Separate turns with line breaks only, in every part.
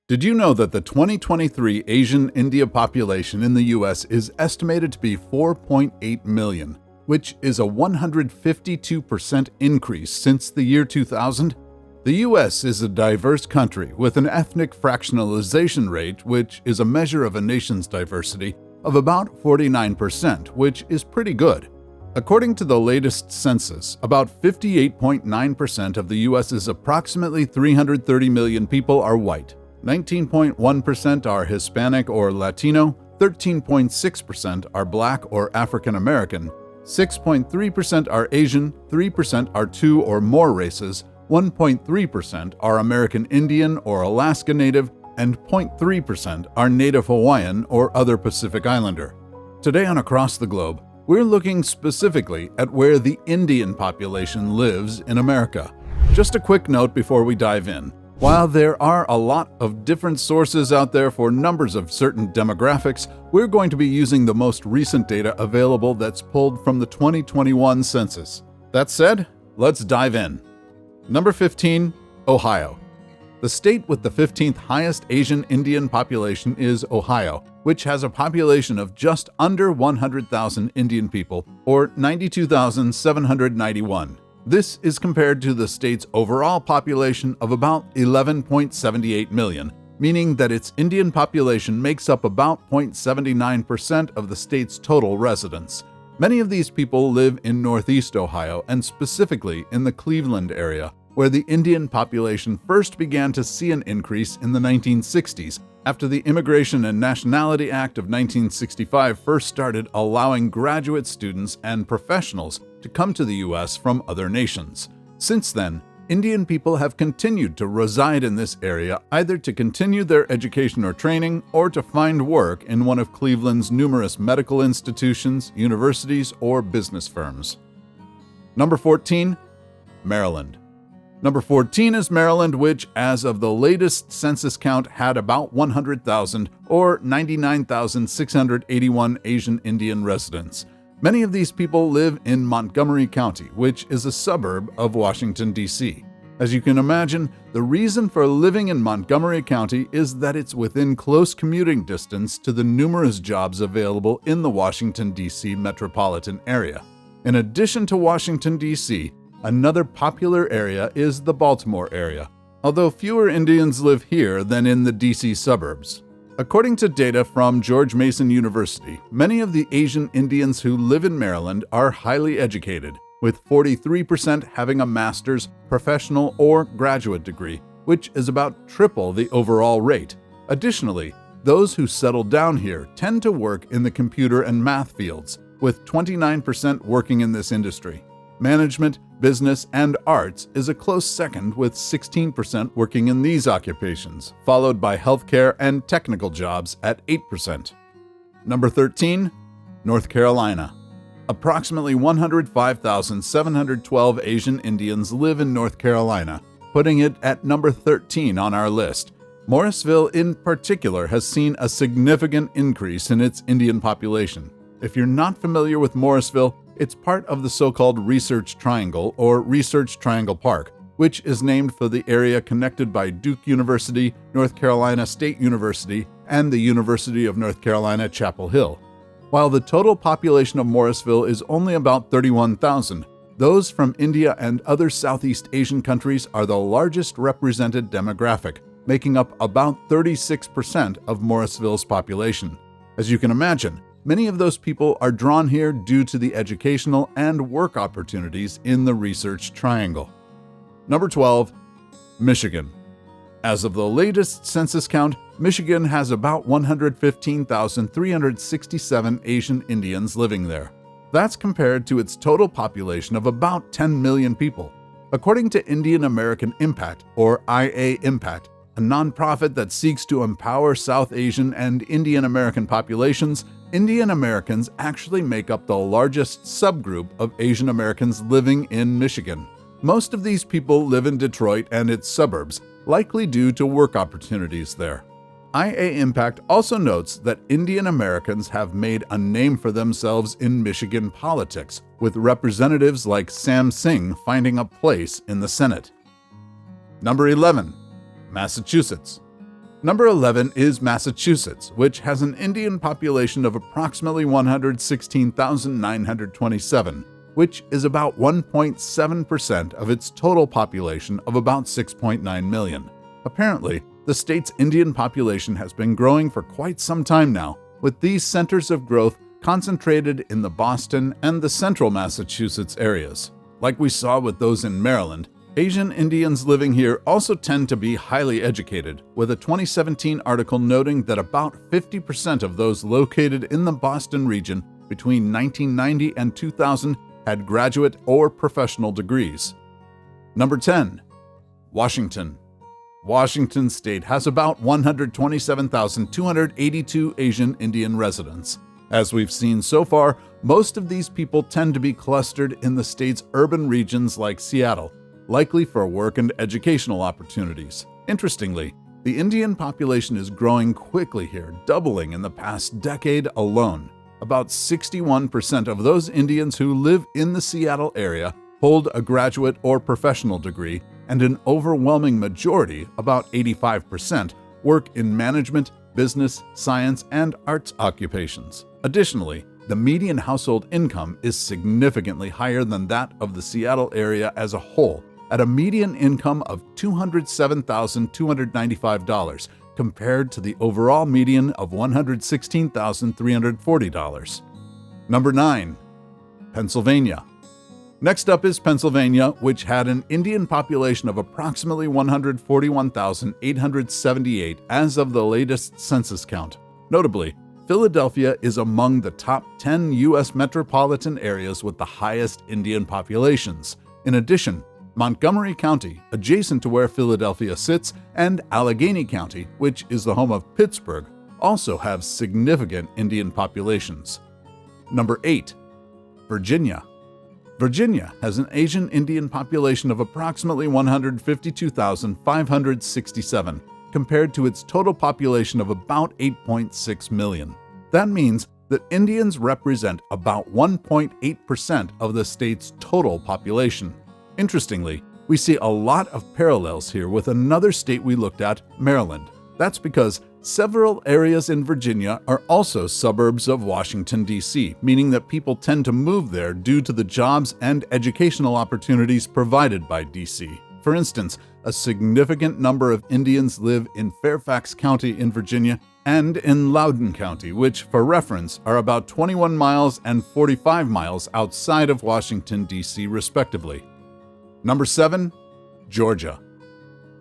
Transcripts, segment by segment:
Did you know that the 2023 Asian India population in the US is estimated to be 4.8 million, which is a 152% increase since the year 2000? The US is a diverse country with an ethnic fractionalization rate, which is a measure of a nation's diversity, of about 49%, which is pretty good. According to the latest census, about 58.9% of the US's approximately 330 million people are white. 19.1% are Hispanic or Latino, 13.6% are Black or African American, 6.3% are Asian, 3% are two or more races, 1.3% are American Indian or Alaska Native, and 0.3% are Native Hawaiian or other Pacific Islander. Today on Across the Globe, we're looking specifically at where the Indian population lives in America. Just a quick note before we dive in. While there are a lot of different sources out there for numbers of certain demographics, we're going to be using the most recent data available that's pulled from the 2021 census. That said, let's dive in. Number 15, Ohio. The state with the 15th highest Asian Indian population is Ohio, which has a population of just under 100,000 Indian people, or 92,791. This is compared to the state's overall population of about 11.78 million, meaning that its Indian population makes up about 0.79% of the state's total residents. Many of these people live in Northeast Ohio and specifically in the Cleveland area, where the Indian population first began to see an increase in the 1960s after the Immigration and Nationality Act of 1965 first started allowing graduate students and professionals to come to the U.S. from other nations. Since then, Indian people have continued to reside in this area either to continue their education or training or to find work in one of Cleveland's numerous medical institutions, universities, or business firms. Number 14, Maryland. Number 14 is Maryland, which, as of the latest census count, had about 100,000 or 99,681 Asian Indian residents. Many of these people live in Montgomery County, which is a suburb of Washington, D.C. As you can imagine, the reason for living in Montgomery County is that it's within close commuting distance to the numerous jobs available in the Washington, D.C. metropolitan area. In addition to Washington, D.C., another popular area is the Baltimore area, although fewer Indians live here than in the D.C. suburbs. According to data from George Mason University, many of the Asian Indians who live in Maryland are highly educated, with 43% having a master's, professional, or graduate degree, which is about triple the overall rate. Additionally, those who settle down here tend to work in the computer and math fields, with 29% working in this industry. Management, business, and arts is a close second with 16% working in these occupations, followed by healthcare and technical jobs at 8%. Number 13, North Carolina. Approximately 105,712 Asian Indians live in North Carolina, putting it at number 13 on our list. Morrisville in particular has seen a significant increase in its Indian population. If you're not familiar with Morrisville, it's part of the so-called Research Triangle, or Research Triangle Park, which is named for the area connected by Duke University, North Carolina State University, and the University of North Carolina, Chapel Hill. While the total population of Morrisville is only about 31,000, those from India and other Southeast Asian countries are the largest represented demographic, making up about 36% of Morrisville's population. As you can imagine, many of those people are drawn here due to the educational and work opportunities in the Research Triangle. Number 12, Michigan. As of the latest census count, Michigan has about 115,367 Asian Indians living there. That's compared to its total population of about 10 million people. According to Indian American Impact, or IA Impact, a nonprofit that seeks to empower South Asian and Indian American populations, Indian Americans actually make up the largest subgroup of Asian Americans living in Michigan. Most of these people live in Detroit and its suburbs, likely due to work opportunities there. IA Impact also notes that Indian Americans have made a name for themselves in Michigan politics, with representatives like Sam Singh finding a place in the Senate. Number 11. Massachusetts. Number 11 is Massachusetts, which has an Indian population of approximately 116,927, which is about 1.7% of its total population of about 6.9 million. Apparently, the state's Indian population has been growing for quite some time now, with these centers of growth concentrated in the Boston and the central Massachusetts areas. Like we saw with those in Maryland, Asian Indians living here also tend to be highly educated, with a 2017 article noting that about 50% of those located in the Boston region between 1990 and 2000 had graduate or professional degrees. Number 10. Washington. Washington State has about 127,282 Asian Indian residents. As we've seen so far, most of these people tend to be clustered in the state's urban regions like Seattle, likely for work and educational opportunities. Interestingly, the Indian population is growing quickly here, doubling in the past decade alone. About 61% of those Indians who live in the Seattle area hold a graduate or professional degree, and an overwhelming majority, about 85%, work in management, business, science, and arts occupations. Additionally, the median household income is significantly higher than that of the Seattle area as a whole, at a median income of $207,295 compared to the overall median of $116,340. Number 9. Pennsylvania. Next up is Pennsylvania, which had an Indian population of approximately 141,878 as of the latest census count. Notably, Philadelphia is among the top 10 U.S. metropolitan areas with the highest Indian populations. In addition, Montgomery County, adjacent to where Philadelphia sits, and Allegheny County, which is the home of Pittsburgh, also have significant Indian populations. Number 8. Virginia. Virginia has an Asian Indian population of approximately 152,567, compared to its total population of about 8.6 million. That means that Indians represent about 1.8% of the state's total population. Interestingly, we see a lot of parallels here with another state we looked at, Maryland. That's because several areas in Virginia are also suburbs of Washington, D.C., meaning that people tend to move there due to the jobs and educational opportunities provided by D.C. For instance, a significant number of Indians live in Fairfax County in Virginia and in Loudoun County, which, for reference, are about 21 miles and 45 miles outside of Washington, D.C., respectively. Number 7. Georgia.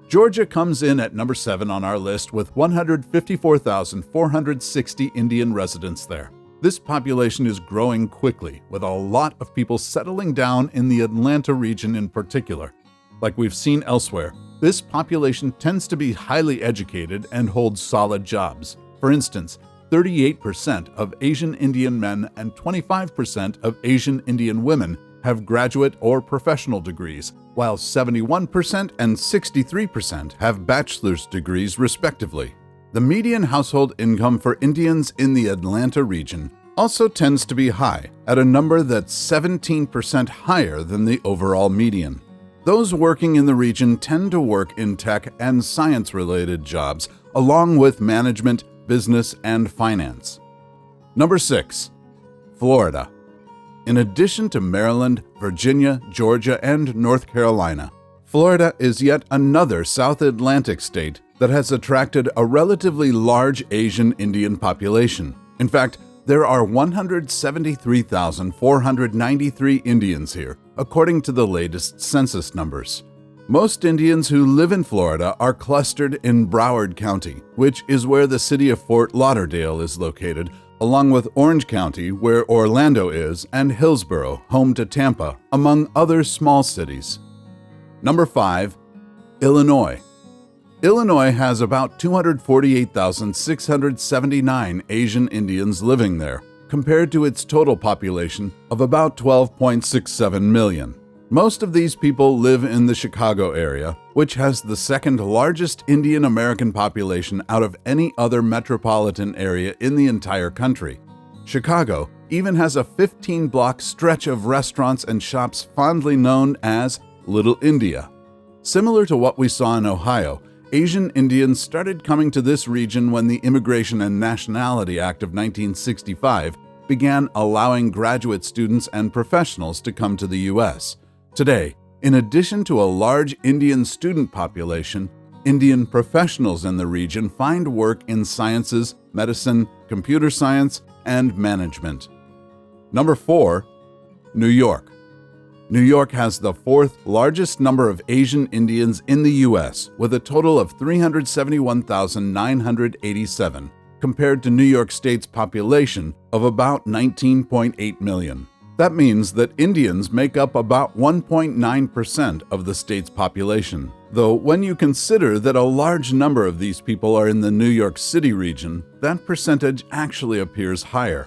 Georgia comes in at number 7 on our list with 154,460 Indian residents there. This population is growing quickly, with a lot of people settling down in the Atlanta region in particular. Like we've seen elsewhere, this population tends to be highly educated and holds solid jobs. For instance, 38% of Asian Indian men and 25% of Asian Indian women have graduate or professional degrees, while 71% and 63% have bachelor's degrees respectively. The median household income for Indians in the Atlanta region also tends to be high, at a number that's 17% higher than the overall median. Those working in the region tend to work in tech and science-related jobs, along with management, business, and finance. Number 6. Florida. In addition to Maryland, Virginia, Georgia, and North Carolina, Florida is yet another South Atlantic state that has attracted a relatively large Asian Indian population. In fact, there are 173,493 Indians here, according to the latest census numbers. Most Indians who live in Florida are clustered in Broward County, which is where the city of Fort Lauderdale is located, along with Orange County, where Orlando is, and Hillsborough, home to Tampa, among other small cities. Number 5. Illinois. Illinois has about 248,679 Asian Indians living there, compared to its total population of about 12.67 million. Most of these people live in the Chicago area, which has the second largest Indian American population out of any other metropolitan area in the entire country. Chicago even has a 15-block stretch of restaurants and shops fondly known as Little India. Similar to what we saw in Ohio, Asian Indians started coming to this region when the Immigration and Nationality Act of 1965 began allowing graduate students and professionals to come to the U.S. Today, in addition to a large Indian student population, Indian professionals in the region find work in sciences, medicine, computer science, and management. Number 4. New York. New York has the fourth largest number of Asian Indians in the U.S., with a total of 371,987, compared to New York State's population of about 19.8 million. That means that Indians make up about 1.9% of the state's population, though when you consider that a large number of these people are in the New York City region, that percentage actually appears higher.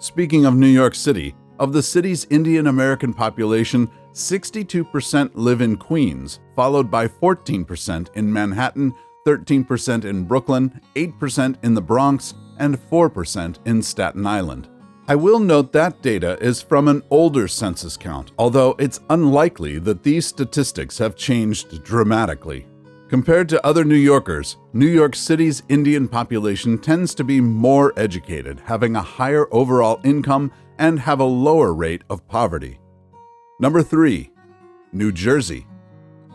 Speaking of New York City, of the city's Indian American population, 62% live in Queens, followed by 14% in Manhattan, 13% in Brooklyn, 8% in the Bronx, and 4% in Staten Island. I will note that data is from an older census count, although it's unlikely that these statistics have changed dramatically. Compared to other New Yorkers, New York City's Indian population tends to be more educated, having a higher overall income and have a lower rate of poverty. Number 3. New Jersey.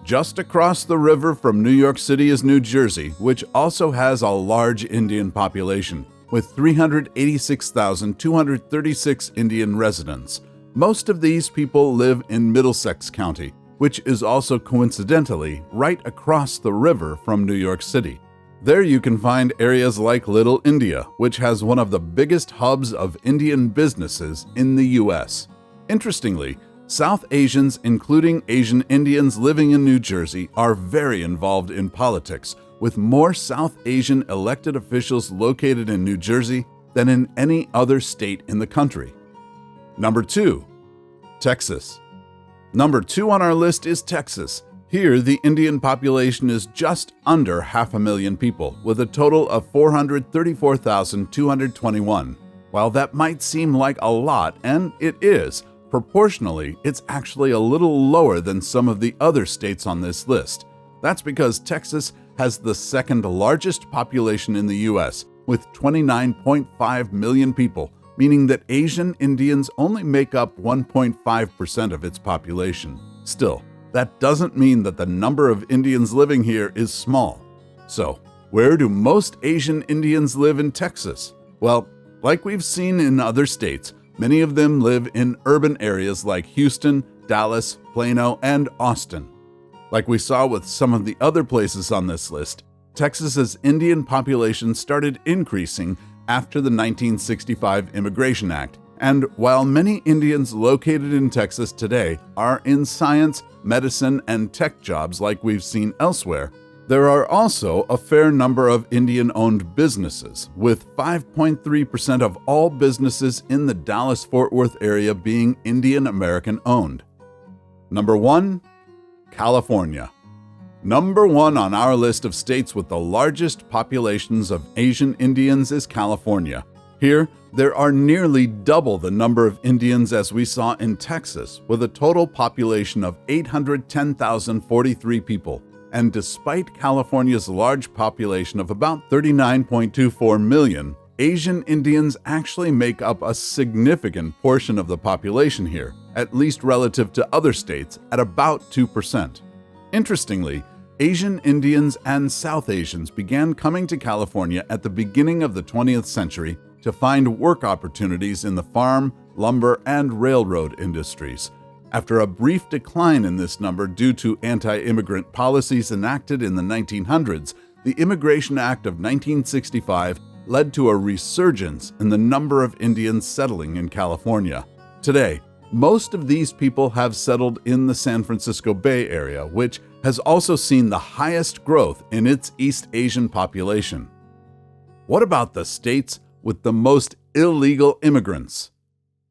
Just across the river from New York City is New Jersey, which also has a large Indian population, with 386,236 Indian residents. Most of these people live in Middlesex County, which is also coincidentally right across the river from New York City. There you can find areas like Little India, which has one of the biggest hubs of Indian businesses in the U.S. Interestingly, South Asians, including Asian Indians living in New Jersey, are very involved in politics, with more South Asian elected officials located in New Jersey than in any other state in the country. Number 2. Texas. Number 2 on our list is Texas. Here, the Indian population is just under 500,000 people, with a total of 434,221. While that might seem like a lot, and it is, proportionally, it's actually a little lower than some of the other states on this list. That's because Texas has the second largest population in the U.S., with 29.5 million people, meaning that Asian Indians only make up 1.5% of its population. Still, that doesn't mean that the number of Indians living here is small. So, where do most Asian Indians live in Texas? Well, like we've seen in other states, many of them live in urban areas like Houston, Dallas, Plano, and Austin. Like we saw with some of the other places on this list, Texas's Indian population started increasing after the 1965 Immigration Act, and while many Indians located in Texas today are in science, medicine, and tech jobs like we've seen elsewhere, there are also a fair number of Indian-owned businesses, with 5.3% of all businesses in the Dallas-Fort Worth area being Indian American-owned. Number 1. California. Number 1 on our list of states with the largest populations of Asian Indians is California. Here, there are nearly double the number of Indians as we saw in Texas, with a total population of 810,043 people. And despite California's large population of about 39.24 million, Asian Indians actually make up a significant portion of the population here, at least relative to other states, at about 2%. Interestingly, Asian Indians and South Asians began coming to California at the beginning of the 20th century to find work opportunities in the farm, lumber, and railroad industries. After a brief decline in this number due to anti-immigrant policies enacted in the 1900s, the Immigration Act of 1965 led to a resurgence in the number of Indians settling in California. Today, most of these people have settled in the San Francisco Bay Area, which has also seen the highest growth in its East Asian population. What about the states with the most illegal immigrants?